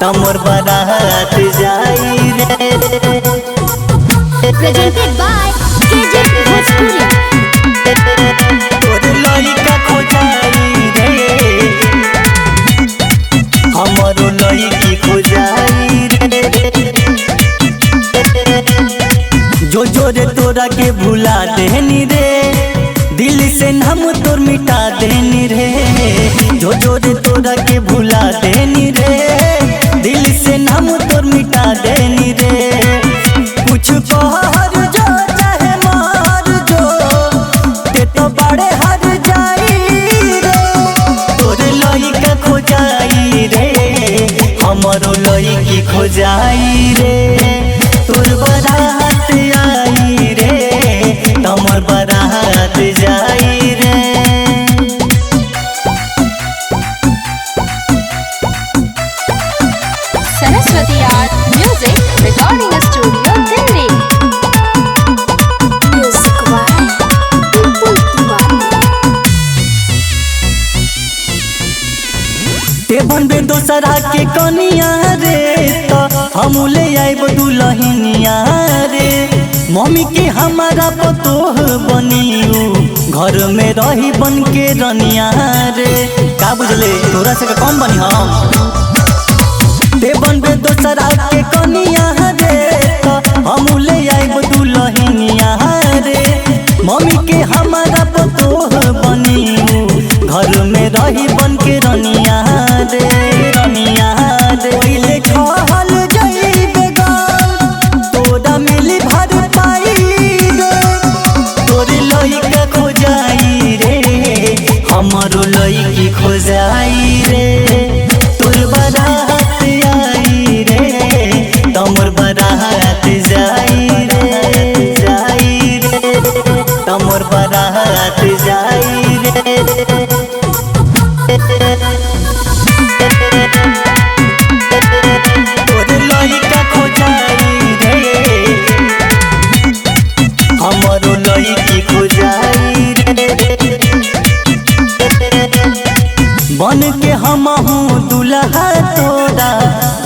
तमोर बारात जाई रे। Presented by KJ Bhojpuri। तोर लइका खोजाई रे, हमरो लइकी खोजाई रे। जो जो रे तोरा के भुला देनी रे, दिल से नाम तोर मिटा देनी रे। जो जो रे तोरा के भुला देनी रे, दिल से नाम तोर मिटा देनी रे। कुछ कहर जो चाहे मार जो, ते तो बड़े हर जाई रे। तोर लइका खोजाई रे, हमरो लइकी खोजाई रे। तोर बारात आई रे, तमोर बारात जाई रे। Saraswati Art Music Recording Studio, Delhi। Music by Vipul Tiwari। ते बनबे दोसरा के कनिया रे, तो हम ले आइब दुल्हनिया रे। मम्मी के हमारा पतोह बनियो, घर में रही बन के रनिया रे। का बुझले तोरा से कौन बनी हम? ते बनबे दोसरा के कनिया रे, तो हम ले आइब दुल्हनिया रे। मम्मी के हमारा पतोह बनियो, घर में रही बन के रनिया रे। रनिया रे पहिले कहल जइबे गाल, तोरा मिली भर पाई रे। तोर लइका खोजाई रे, हमरो लइकी खोजाई रे। तोर बारात आई रे, तमोर बारात जाई रे। जाई रे, तमोर बारात जाई रे। तोर लइका खोजाई रे, हमरो लइकी खोजाई रे। बन के हमहू दुल्हा तोरा,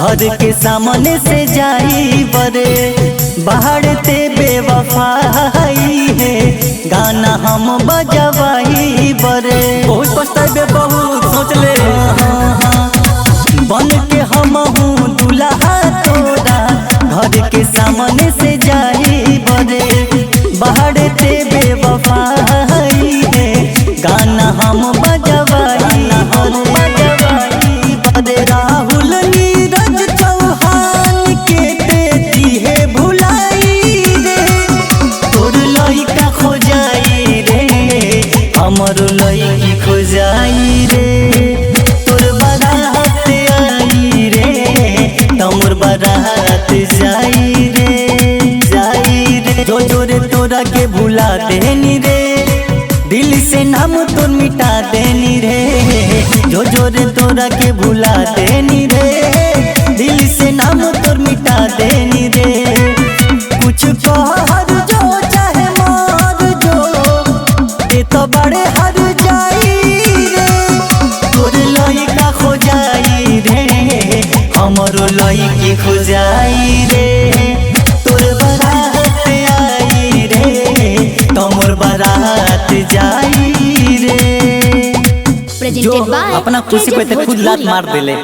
घर के सामने से जाई बरे। बाहर ते बेवफाई है, गाना हम बजवाई बरे। बहुत पछताइबे बहुत सोच ले। बन के हमहू दुल्हा तोरा, घर के सामने से जाई बरे। बाहर ते बेवफाई है, गाना हम बजवाई बरे। राहुल नीरज चौहान के तेती है भुलाई रे। तोर लइका खोजाई रे, हमरो लइकी खोजाई रे। तोर बारात आई रे, तमोर बारात जाई रे। जाई रे, जो जो रे तोरा के भुला देनी रे, दिल से नाम तोर मिटा देनी रे। जो जो रे तोरा के भुला देनी रे, दिल से नाम तोर मिटा देनी रे। कुछ कहर जो चाहे मार जो, ते तो बड़े हर जाई रे। तोर लइका खोजाई रे, हमरो लइकी खोजाई रे। तोर बारात आई रे, तमोर बारात जाई रे। जो Presented by अपना खुशी पे ते खुद लात मार देले।